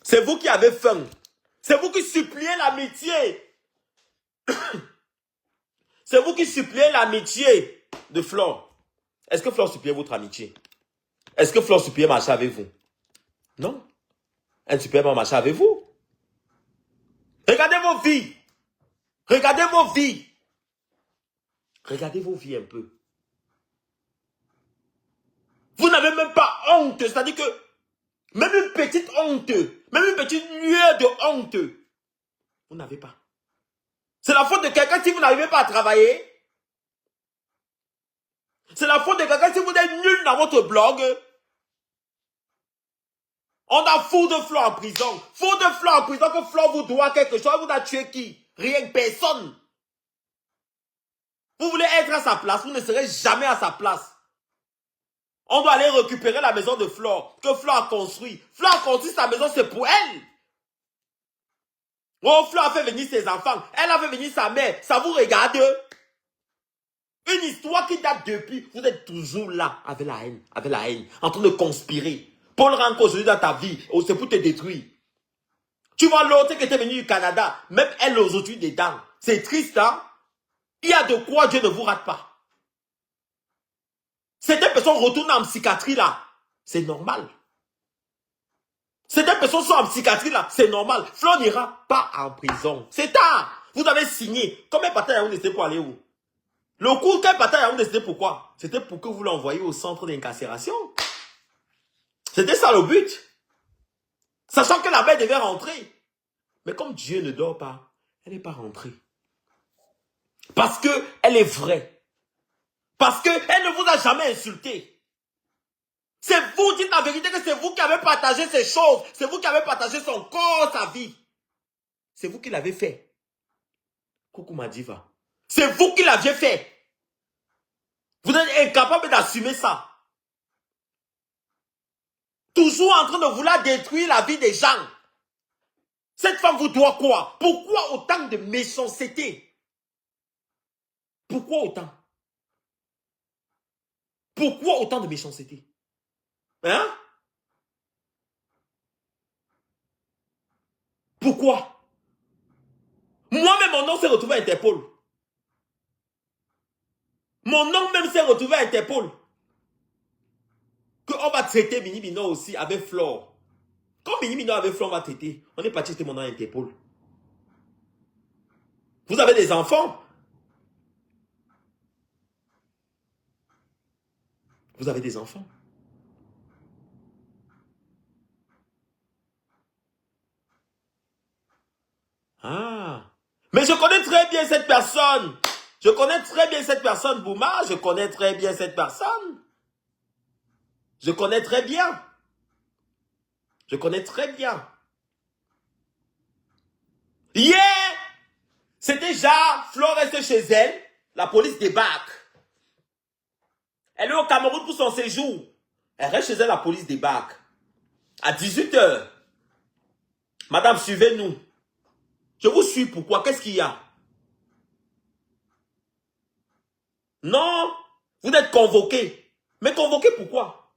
C'est vous qui avez faim. C'est vous qui suppliez l'amitié. C'est vous qui suppliez l'amitié de Flore. Est-ce que Flore suppliait votre amitié? Est-ce que Flore suppliait marcher avec vous? Non. Elle ne suppliait pas marcher avec vous. Regardez vos vies. Regardez vos vies. Regardez vos vies un peu. Vous n'avez même pas honte. C'est-à-dire que même une petite honte, même une petite lueur de honte, vous n'avez pas. C'est la faute de quelqu'un si vous n'arrivez pas à travailler. C'est la faute de quelqu'un si vous êtes nul dans votre blog. On a fou de Flore en prison. Fou de Flore en prison que Flore vous doit quelque chose. Vous a tué qui? Rien, personne. Vous voulez être à sa place, vous ne serez jamais à sa place. On doit aller récupérer la maison de Flore, que Flore a construit. Flore a construit sa maison, c'est pour elle. Oh, Flore a fait venir ses enfants. Elle a fait venir sa mère. Ça vous regarde? Une histoire qui date depuis. Vous êtes toujours là, avec la haine, en train de conspirer. Paul Ranco, aujourd'hui dans ta vie, c'est pour te détruire. Tu vois l'autre qui était venu du Canada, même elle aujourd'hui dedans. C'est triste, hein? Il y a de quoi Dieu ne vous rate pas. Certaines personnes retournent en psychiatrie là. C'est normal. Certaines personnes sont en psychiatrie là. C'est normal. Flore n'ira pas en prison. C'est tard. Vous avez signé. Combien de batailles avez-vous décidé pour aller où? Le cours, quelle bataille avez-vous décidé pourquoi? C'était pour que vous l'envoyiez au centre d'incarcération. C'était ça le but. Sachant que la bête devait rentrer. Mais comme Dieu ne dort pas, elle n'est pas rentrée. Parce qu'elle est vraie. Parce qu'elle ne vous a jamais insulté. C'est vous, dites la vérité, que c'est vous qui avez partagé ces choses. C'est vous qui avez partagé son corps, sa vie. C'est vous qui l'avez fait. Coucou Madiva. C'est vous qui l'aviez fait. Vous êtes incapable d'assumer ça. Toujours en train de vouloir détruire la vie des gens. Cette femme vous doit quoi? Pourquoi autant de méchanceté? Pourquoi autant? Pourquoi autant de méchanceté? Hein? Pourquoi? Moi-même, mon nom s'est retrouvé à Interpol. Mon nom même s'est retrouvé à Interpol. Qu'on va traiter Mini Mino aussi avec Flore. Quand Mini Mino avec Flore, on va traiter. On est parti traiter mon nom à Interpol. Vous avez des enfants? Vous avez des enfants? Ah. Mais je connais très bien cette personne. Je connais très bien cette personne, Bouma. Je connais très bien cette personne. Je connais très bien. Je connais très bien. Hier, c'était déjà Flore reste chez elle. La police débarque. Elle est au Cameroun pour son séjour. Elle reste chez elle, la police débarque. À 18 h. Madame, suivez-nous. Je vous suis, pourquoi? Qu'est-ce qu'il y a? Non, vous êtes convoqué. Mais convoqué pourquoi?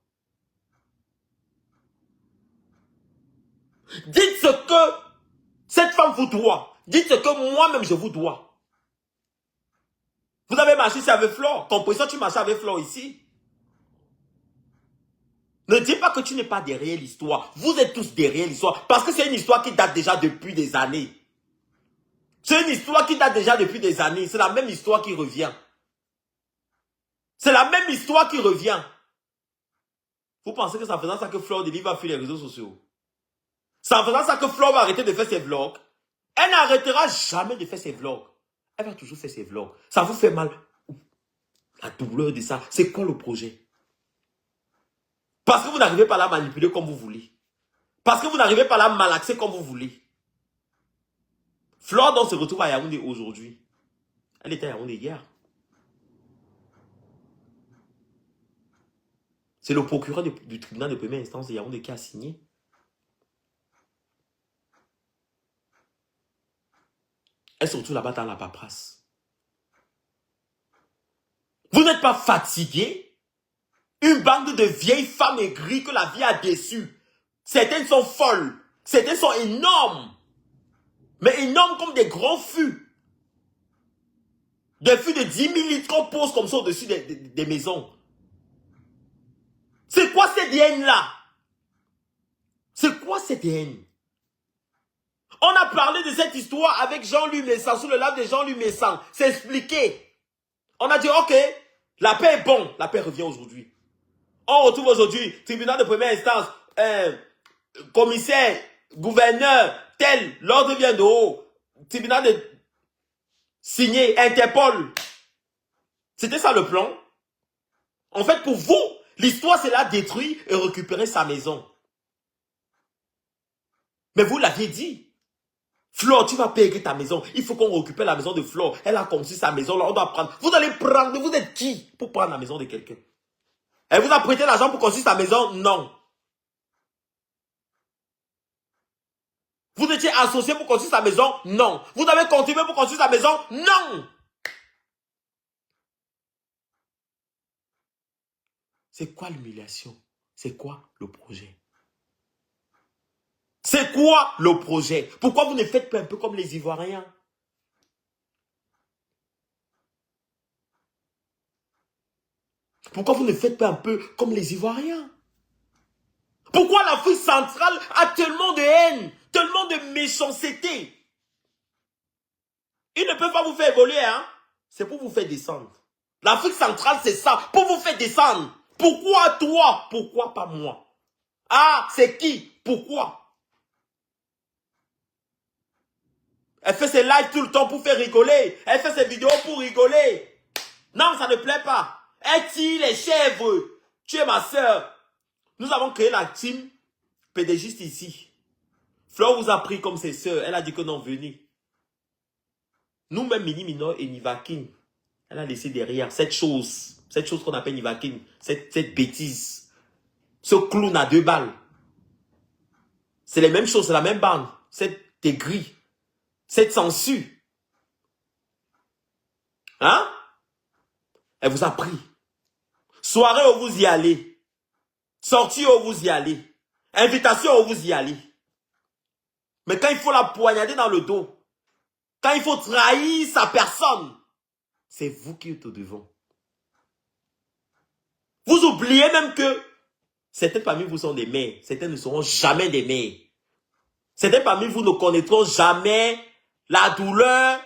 Dites ce que cette femme vous doit. Dites ce que moi-même je vous dois. Vous avez marché ici avec Flore. Composition, tu marches avec Flore ici. Ne dis pas que tu n'es pas derrière l'histoire. Vous êtes tous derrière l'histoire. Parce que c'est une histoire qui date déjà depuis des années. C'est une histoire qui date déjà depuis des années. C'est la même histoire qui revient. C'est la même histoire qui revient. Vous pensez que c'est en faisant ça que Flore de Vie va fuir les réseaux sociaux? C'est en faisant ça que Flore va arrêter de faire ses vlogs? Elle n'arrêtera jamais de faire ses vlogs. Elle va toujours faire ses vlogs. Ça vous fait mal? La douleur de ça, c'est quoi le projet? Parce que vous n'arrivez pas à la manipuler comme vous voulez. Parce que vous n'arrivez pas à la malaxer comme vous voulez. Flore donc se retrouve à Yaoundé aujourd'hui. Elle était à Yaoundé hier. C'est le procureur du tribunal de première instance de Yaoundé qui a signé. Elle se retrouve là-bas dans la paperasse. Vous n'êtes pas fatigué? Une bande de vieilles femmes aigries que la vie a déçues. Certaines sont folles. Certains sont énormes. Mais énormes comme des grands fûts. Des fûts de 10 000 litres qu'on pose comme ça au-dessus des maisons. C'est quoi cette haine-là? C'est quoi cette haine? On a parlé de cette histoire avec Jean-Louis Messant, sous le lave de Jean-Louis Messant. C'est expliqué. On a dit, ok, la paix est bon. La paix revient aujourd'hui. On retrouve aujourd'hui, tribunal de première instance, commissaire, gouverneur, tel, l'ordre vient de haut. Tribunal de signé, Interpol. C'était ça le plan. En fait, pour vous, l'histoire, c'est la détruire et récupérer sa maison. Mais vous l'aviez dit. Flore, tu vas payer ta maison. Il faut qu'on récupère la maison de Flore. Elle a construit sa maison. Là, on doit prendre. Vous allez prendre. Vous êtes qui pour prendre la maison de quelqu'un? Elle vous a prêté l'argent pour construire sa maison? Non. Vous étiez associé pour construire sa maison? Non. Vous avez contribué pour construire sa maison? Non. C'est quoi l'humiliation? C'est quoi le projet? C'est quoi le projet? Pourquoi vous ne faites pas un peu comme les Ivoiriens? Pourquoi vous ne faites pas un peu comme les Ivoiriens? Pourquoi l'Afrique centrale a tellement de haine, tellement de méchanceté? Ils ne peuvent pas vous faire évoluer, hein? C'est pour vous faire descendre. L'Afrique centrale, c'est ça, pour vous faire descendre. Pourquoi toi? Pourquoi pas moi? Ah, c'est qui? Pourquoi? Elle fait ses lives tout le temps pour faire rigoler. Elle fait ses vidéos pour rigoler. Non, ça ne plaît pas. Elle tire les chèvres. Tu es ma soeur. Nous avons créé la team pédégiste ici. Flore vous a pris comme ses soeurs. Elle a dit que non, venez. Nous-mêmes, Mini Minor et Nivakin, elle a laissé derrière cette chose qu'on appelle Nivakin, cette bêtise. Ce clown à 2 balles. C'est les mêmes choses, c'est la même bande. Cette aigrie. Cette censure. Hein? Elle vous a pris. Soirée où vous y allez. Sortie où vous y allez. Invitation où vous y allez. Mais quand il faut la poignarder dans le dos, quand il faut trahir sa personne, c'est vous qui êtes au devant. Vous oubliez même que certains parmi vous sont des mères. Certains ne seront jamais des mères. Certains parmi vous ne connaîtront jamais la douleur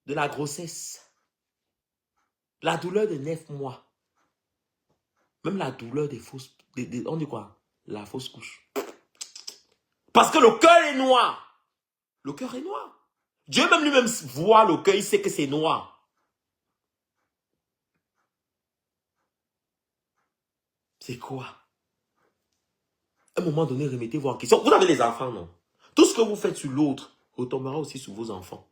de la grossesse. La douleur de 9 mois. Même la douleur des fausses... on dit quoi? La fausse couche. Parce que le cœur est noir. Le cœur est noir. Dieu même lui-même voit le cœur, il sait que c'est noir. C'est quoi? À un moment donné, remettez-vous en question. Vous avez les enfants, non? Tout ce que vous faites sur l'autre retombera aussi sur vos enfants.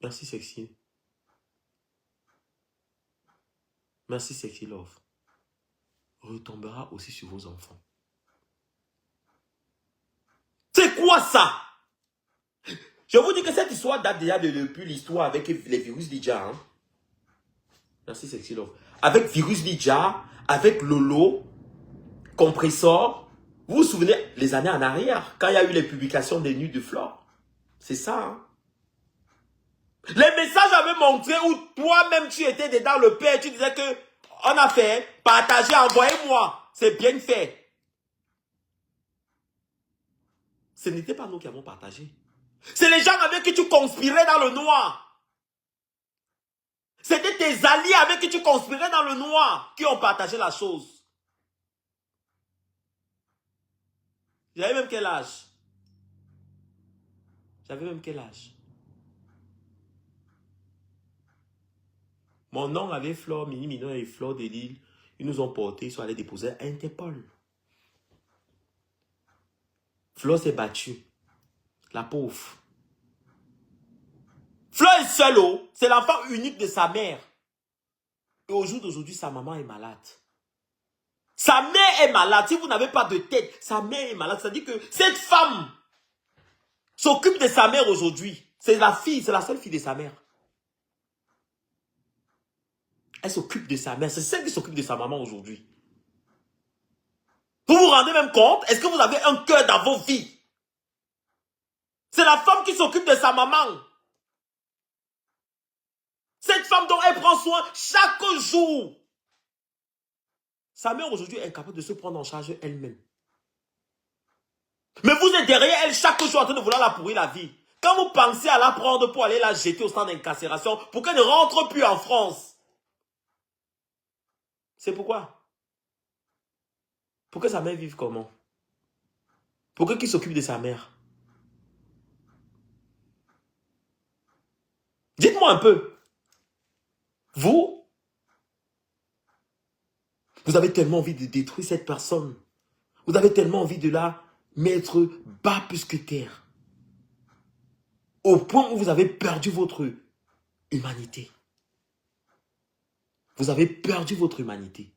Merci, Sexy. Merci, Sexy Love. Retombera aussi sur vos enfants. C'est quoi ça? Je vous dis que cette histoire date déjà depuis l'histoire avec les virus Lidja. Hein? Merci, Sexy Love. Avec virus Lidja, avec Lolo, Compressor. Vous vous souvenez les années en arrière, quand il y a eu les publications des nudes de Flore? C'est ça, hein? Les messages avaient montré où toi-même tu étais dedans le père, tu disais que on a fait, partagez, envoyez-moi. C'est bien fait. Ce n'était pas nous qui avons partagé. C'est les gens avec qui tu conspirais dans le noir. C'était tes alliés avec qui tu conspirais dans le noir qui ont partagé la chose. J'avais même quel âge? J'avais même quel âge? Mon oncle avait Flore, Mini Minor et Flore de Lille. Ils nous ont portés, ils sont allés déposer à Interpol. Flore s'est battue. La pauvre. Flore est seule, oh. C'est l'enfant unique de sa mère. Et au jour d'aujourd'hui, sa maman est malade. Sa mère est malade. Si vous n'avez pas de tête, sa mère est malade. C'est-à-dire que cette femme s'occupe de sa mère aujourd'hui. C'est la fille, c'est la seule fille de sa mère. Elle s'occupe de sa mère. C'est celle qui s'occupe de sa maman aujourd'hui. Vous vous rendez même compte? Est-ce que vous avez un cœur dans vos vies? C'est la femme qui s'occupe de sa maman. Cette femme dont elle prend soin chaque jour. Sa mère aujourd'hui est incapable de se prendre en charge elle-même. Mais vous êtes derrière elle chaque jour en train de vouloir la pourrir la vie. Quand vous pensez à la prendre pour aller la jeter au stand d'incarcération, pour qu'elle ne rentre plus en France. C'est pourquoi? Pour que sa mère vive comment? Pour que qui s'occupe de sa mère? Dites-moi un peu. Vous avez tellement envie de détruire cette personne. Vous avez tellement envie de la mettre bas plus que terre. Au point où vous avez perdu votre humanité. Vous avez perdu votre humanité.